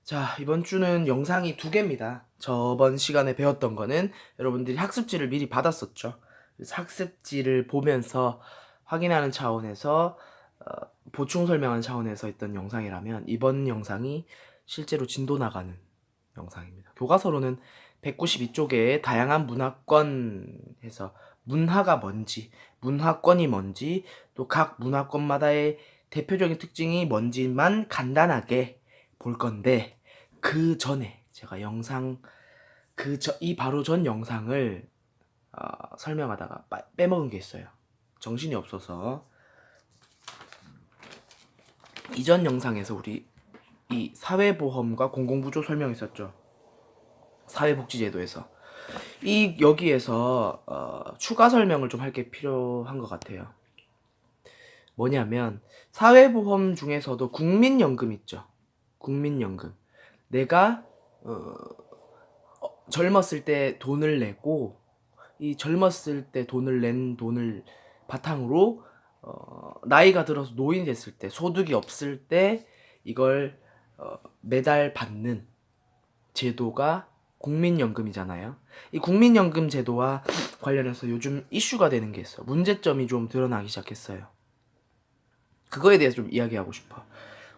자, 이번 주는 영상이 두 개입니다. 저번 시간에 배웠던 거는 여러분들이 학습지를 미리 받았었죠. 그래서 학습지를 보면서 확인하는 차원에서 보충 설명하는 차원에서 했던 영상이라면 이번 영상이 실제로 진도 나가는 영상입니다. 교과서로는 192쪽에 다양한 문화권에서 문화가 뭔지, 문화권이 뭔지, 또 각 문화권마다의 대표적인 특징이 뭔지만 간단하게 볼 건데, 그 전에 제가 이 바로 전 영상을 설명하다가 빼먹은 게 있어요. 정신이 없어서. 이전 영상에서 우리 이 사회보험과 공공부조 설명했었죠. 사회복지제도에서. 여기에서 추가 설명을 좀 할 게 필요한 것 같아요. 뭐냐면 사회보험 중에서도 국민연금 있죠. 국민연금. 내가 젊었을 때 돈을 내고 이 젊었을 때 돈을 낸 돈을 바탕으로 나이가 들어서 노인이 됐을 때 소득이 없을 때 이걸 매달 받는 제도가 국민연금이잖아요. 이 국민연금 제도와 관련해서 요즘 이슈가 되는 게 있어. 문제점이 좀 드러나기 시작했어요. 그거에 대해서 좀 이야기하고 싶어.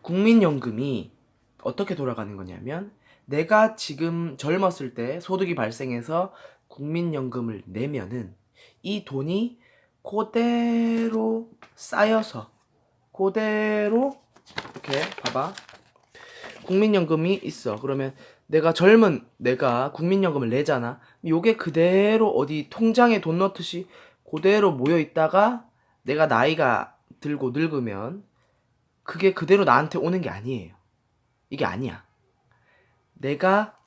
국민연금이 어떻게 돌아가는 거냐면 내가 지금 젊었을 때 소득이 발생해서 국민연금을 내면은 이 돈이 그대로 쌓여서 그대로 이렇게 봐봐. 국민연금이 있어. 그러면 내가 국민연금을 내잖아. 요게 그대로 어디 통장에 돈 넣듯이 그대로 모여 있다가 내가 나이가 들고 늙으면 그게 그대로 나한테 오는 게 아니에요. 이게 아니야. 내가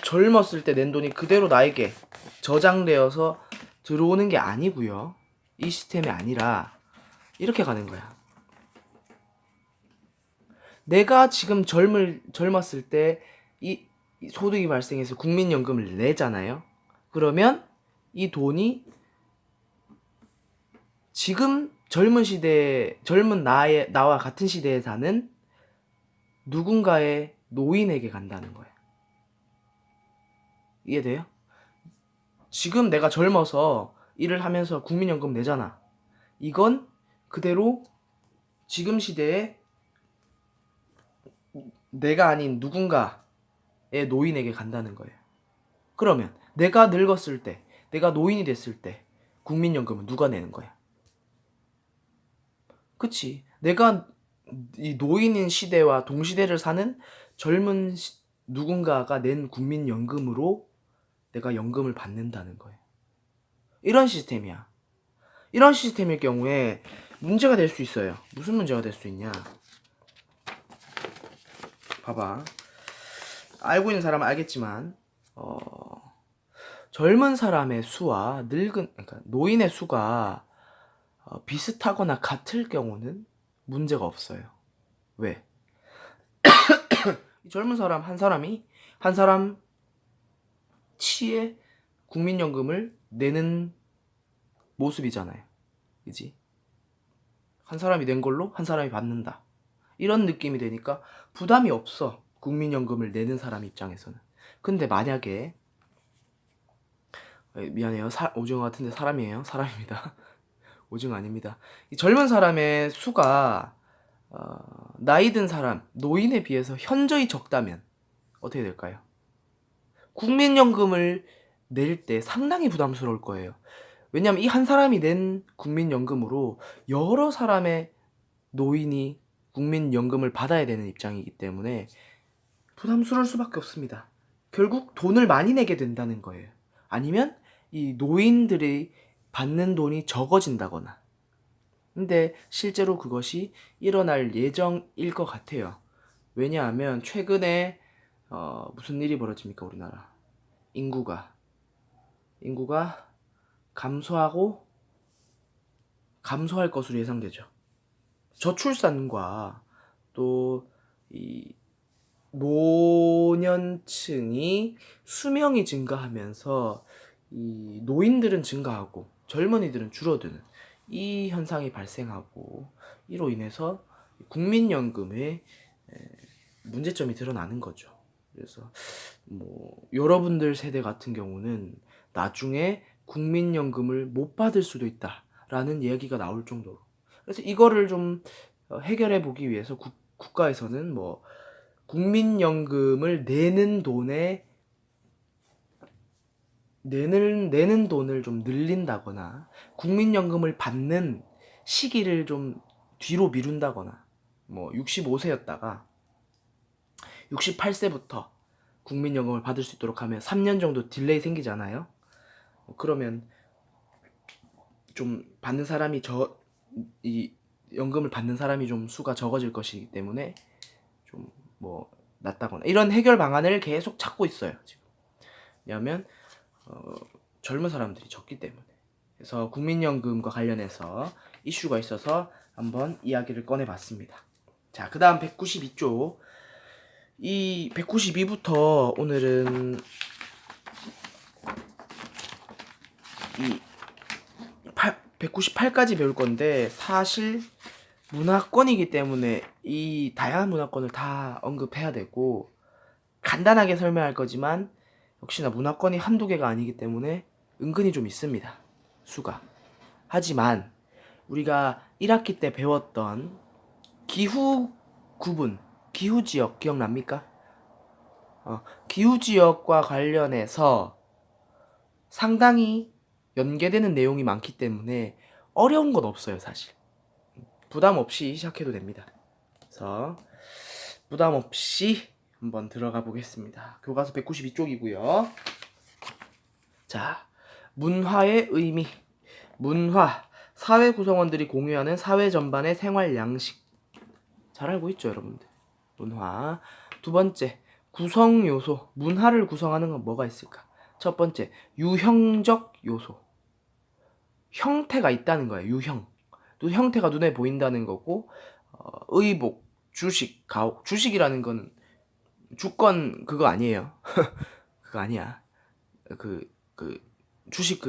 젊었을 때 낸 돈이 그대로 나에게 저장되어서 들어오는 게 아니고요. 이 시스템이 아니라 이렇게 가는 거야. 내가 지금 젊었을 때 이 소득이 발생해서 국민연금을 내잖아요. 그러면 이 돈이 지금 젊은 나와 같은 시대에 사는 누군가의 노인에게 간다는 거야. 이해돼요? 지금 내가 젊어서 일을 하면서 국민연금 내잖아. 이건 그대로 지금 시대에 내가 아닌 누군가의 노인에게 간다는 거예요. 그러면 내가 늙었을 때, 내가 노인이 됐을 때 국민연금은 누가 내는 거야? 그치? 내가 이 노인인 시대와 동시대를 사는 누군가가 낸 국민연금으로 내가 연금을 받는다는 거예요. 이런 시스템이야. 이런 시스템일 경우에 문제가 될 수 있어요. 무슨 문제가 될 수 있냐? 봐봐. 알고 있는 사람은 알겠지만 젊은 사람의 수와 그러니까 노인의 수가 비슷하거나 같을 경우는 문제가 없어요. 왜? 젊은 사람 한 사람 치에 국민연금을 내는 모습이잖아요. 그지? 한 사람이 낸 걸로 한 사람이 받는다. 이런 느낌이 되니까 부담이 없어. 국민연금을 내는 사람 입장에서는. 근데 만약에 미안해요. 오징어 같은데 사람이에요. 사람입니다. 오징어 아닙니다. 이 젊은 사람의 수가 나이 든 사람, 노인에 비해서 현저히 적다면 어떻게 될까요? 국민연금을 낼 때 상당히 부담스러울 거예요. 왜냐하면 이 한 사람이 낸 국민연금으로 여러 사람의 노인이 국민연금을 받아야 되는 입장이기 때문에 부담스러울 수밖에 없습니다. 결국 돈을 많이 내게 된다는 거예요. 아니면 이 노인들이 받는 돈이 적어진다거나. 근데 실제로 그것이 일어날 예정일 것 같아요. 왜냐하면 최근에 무슨 일이 벌어집니까, 우리나라? 인구가 감소할 것으로 예상되죠. 저출산과 또 이 노년층이 수명이 증가하면서 이 노인들은 증가하고 젊은이들은 줄어드는 이 현상이 발생하고 이로 인해서 국민연금의 문제점이 드러나는 거죠. 그래서 뭐 여러분들 세대 같은 경우는 나중에 국민연금을 못 받을 수도 있다라는 이야기가 나올 정도로, 그래서 이거를 좀 해결해 보기 위해서 국가에서는 뭐 국민연금을 내는 돈을 좀 늘린다거나 국민연금을 받는 시기를 좀 뒤로 미룬다거나, 뭐 65세였다가 68세부터 국민연금을 받을 수 있도록 하면 3년 정도 딜레이 생기잖아요. 그러면 좀 받는 사람이 이 연금을 받는 사람이 좀 수가 적어질 것이기 때문에 좀 뭐 낫다거나 이런 해결 방안을 계속 찾고 있어요 지금. 왜냐하면 젊은 사람들이 적기 때문에. 그래서 국민연금과 관련해서 이슈가 있어서 한번 이야기를 꺼내봤습니다. 자, 그 다음 192조. 이 192부터 오늘은 이 198까지 배울 건데, 사실 문화권이기 때문에 이 다양한 문화권을 다 언급해야 되고 간단하게 설명할 거지만 역시나 문화권이 한두 개가 아니기 때문에 은근히 좀 있습니다, 수가. 하지만 우리가 1학기 때 배웠던 기후 구분, 기후지역 기억납니까? 기후지역과 관련해서 상당히 연계되는 내용이 많기 때문에 어려운 건 없어요 사실. 부담 없이 시작해도 됩니다. 그래서 부담 없이 한번 들어가 보겠습니다. 교과서 192쪽이고요. 자, 문화의 의미. 문화, 사회 구성원들이 공유하는 사회 전반의 생활 양식. 잘 알고 있죠 여러분들. 문화. 두 번째, 구성 요소. 문화를 구성하는 건 뭐가 있을까? 첫 번째, 유형적 요소. 형태가 있다는 거예요. 유형. 또 형태가 눈에 보인다는 거고, 의복, 주식, 가옥. 주식이라는 건 주권 그거 아니에요. 그거 아니야. 그 주식,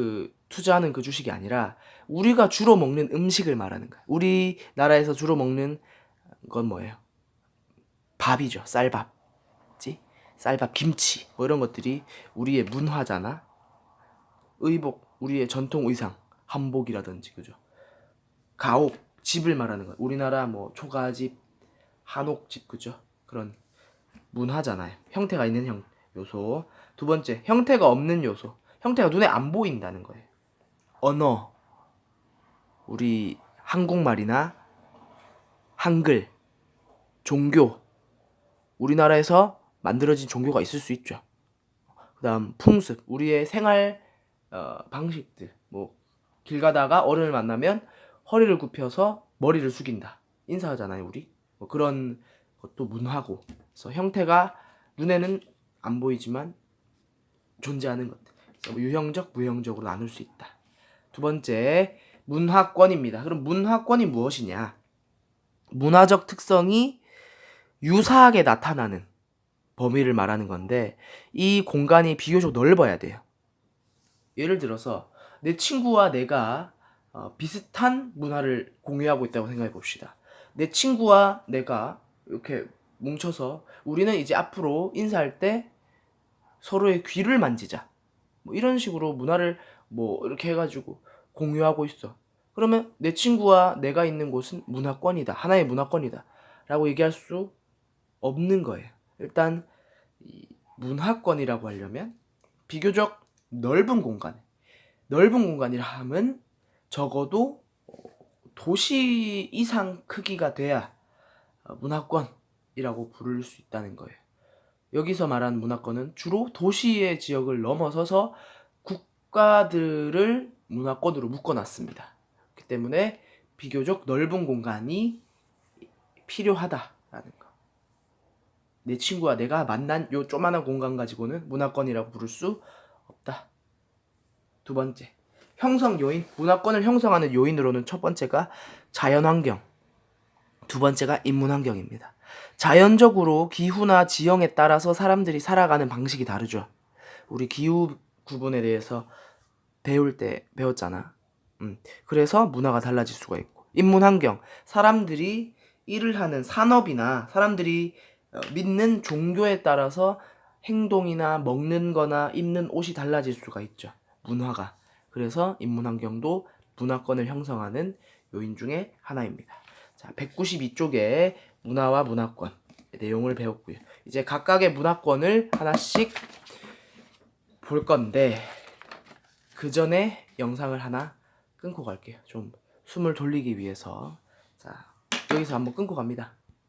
투자하는 그 주식이 아니라 우리가 주로 먹는 음식을 말하는 거야. 우리나라에서 주로 먹는 건 뭐예요? 밥이죠. 쌀밥. 쌀밥, 김치 뭐 이런 것들이 우리의 문화잖아. 의복, 우리의 전통 의상, 한복이라든지, 그죠? 가옥, 집을 말하는 거야. 우리나라 뭐 초가집, 한옥집, 그죠? 그런 문화잖아요. 형태가 있는 요소. 두 번째, 형태가 없는 요소. 형태가 눈에 안 보인다는 거예요. 언어, 우리 한국말이나 한글, 종교, 우리나라에서 만들어진 종교가 있을 수 있죠. 그 다음 풍습, 우리의 생활 방식들. 뭐 길 가다가 어른을 만나면 허리를 굽혀서 머리를 숙인다, 인사하잖아요 우리. 뭐 그런 것도 문화고. 그래서 형태가 눈에는 안 보이지만 존재하는 것들. 그래서 유형적, 무형적으로 나눌 수 있다. 두 번째, 문화권입니다. 그럼 문화권이 무엇이냐? 문화적 특성이 유사하게 나타나는 범위를 말하는 건데, 이 공간이 비교적 넓어야 돼요. 예를 들어서 내 친구와 내가 비슷한 문화를 공유하고 있다고 생각해 봅시다. 내 친구와 내가 이렇게 뭉쳐서 우리는 이제 앞으로 인사할 때 서로의 귀를 만지자, 뭐 이런 식으로 문화를 뭐 이렇게 해가지고 공유하고 있어. 그러면 내 친구와 내가 있는 곳은 문화권이다, 하나의 문화권이다 라고 얘기할 수 없는 거예요. 일단 이 문화권이라고 하려면 비교적 넓은 공간이라 함은 적어도 도시 이상 크기가 돼야 문화권이라고 부를 수 있다는 거예요. 여기서 말하는 문화권은 주로 도시의 지역을 넘어서서 국가들을 문화권으로 묶어놨습니다. 그렇기 때문에 비교적 넓은 공간이 필요하다라는 거. 내 친구와 내가 만난 요 조만한 공간 가지고는 문화권이라고 부를 수 없다. 두 번째, 형성 요인. 문화권을 형성하는 요인으로는 첫 번째가 자연환경, 두 번째가 인문환경입니다. 자연적으로 기후나 지형에 따라서 사람들이 살아가는 방식이 다르죠. 우리 기후 구분에 대해서 배울 때 배웠잖아. 그래서 문화가 달라질 수가 있고, 인문환경, 사람들이 일을 하는 산업이나 사람들이 믿는 종교에 따라서 행동이나 먹는 거나 입는 옷이 달라질 수가 있죠. 문화가. 그래서 인문환경도 문화권을 형성하는 요인 중에 하나입니다. 자, 192쪽에 문화와 문화권 내용을 배웠고요. 이제 각각의 문화권을 하나씩 볼 건데 그 전에 영상을 하나 끊고 갈게요. 좀 숨을 돌리기 위해서. 자, 여기서 한번 끊고 갑니다.